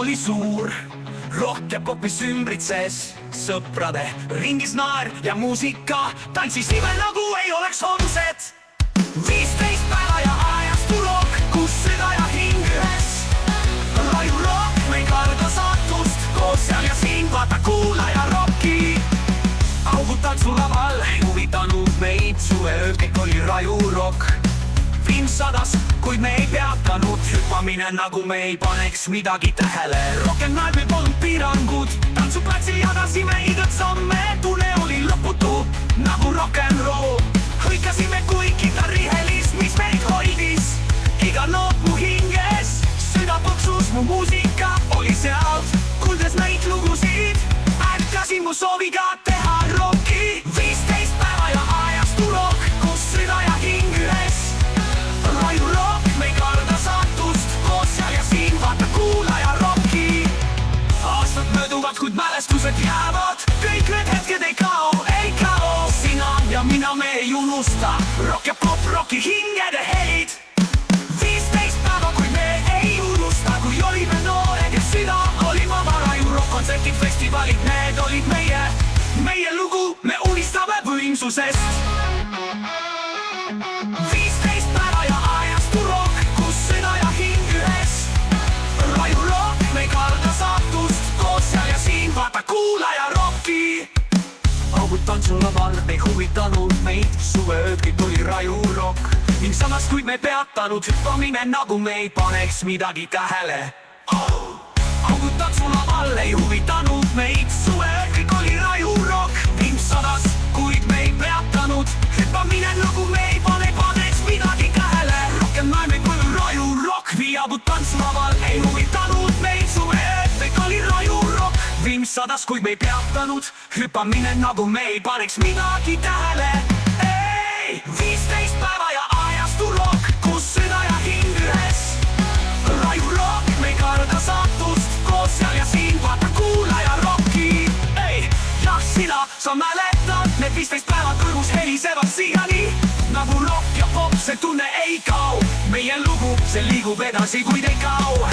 oli suur, rock ja popis ümbritses sõprade ringis naer ja muusika tantsisime nagu ei oleks homset. 15 päeva ja ajastu rock, kus süda ja hing ühes. Raju rock, me ei karda saatust, koos seal ja siin, vaata kuulaja rocki. Augud tantsulaval ei huvitanud meid, suveööd kõik oli Raju rock. Viim sadas, kuid me ei peatanud, hüppamine nagu me ei paneks midagi tähele. Rock'n'roll meil polnud piirangud, tantsuplatsil jadasime igat samme, tunne oli lõputu nagu rock'n'roll. Hõikasime kui kitarrihelis, mis meid hoidis, iga noot mu hinges, süda põksus, mu muusika oli sealt, kuuldes neid lugusid, ärkasin mu sooviga teha rocki. 15 päeva ja ajastu rock, kus süda ja hing ühes. Raju rock, me ei karda saatust, koos seal ja siin, vaata kuulaja rocki. Aastad mööduvad, kuid mälestused jäävad, kõik need hetked ei kao, ei kao. Sina ja mina, me ei unusta rock ja pop, rocki hingede heid. 15 päeva, kuid me ei unusta, kui olime noored ja süda oli vaba. Raju rock kontserdid, festivalid, need olid meie lugu, me unistame võimsusest. 15 päeva ja ajastu rock, kus süda ja hing ühes. Raju rock, me ei karda saatust, koos seal ja siin, vaata kuulaja rocki. Augud tantsulaval ei huvitanud meid, suveööd kõik oli Raju rock. Ning samas kuid me ei peatanud, hüppamine nagu me ei paneks midagi tähele. Augud tantsulaval ei huvitanud meid, suveööd kõik oli Raju rock. Ning sadas, kuid me ei peatanud, hüppamine nagu me ei paneks midagi tähele. Rock'n'roll meil kui Raju rock, Augud tantsulaval ei huvitanud meid, suveööd kõik oli Raju rock. Viim sadas, kuid me ei peatanud, hüppamine nagu me ei paneks midagi tähele. 15 päeva ja ajastu rock, kus süda ja hing ühes. Raju rock, me ei karda saatust, koos seal ja siin, vaata kuulaja rocki. Jah, sina, sa mäletad, need 15 päeva kõrvus helisevad siiani. Nagu rock ja pop, see tunne ei kao, meie lugu, see liigub edasi, kuid ei kao.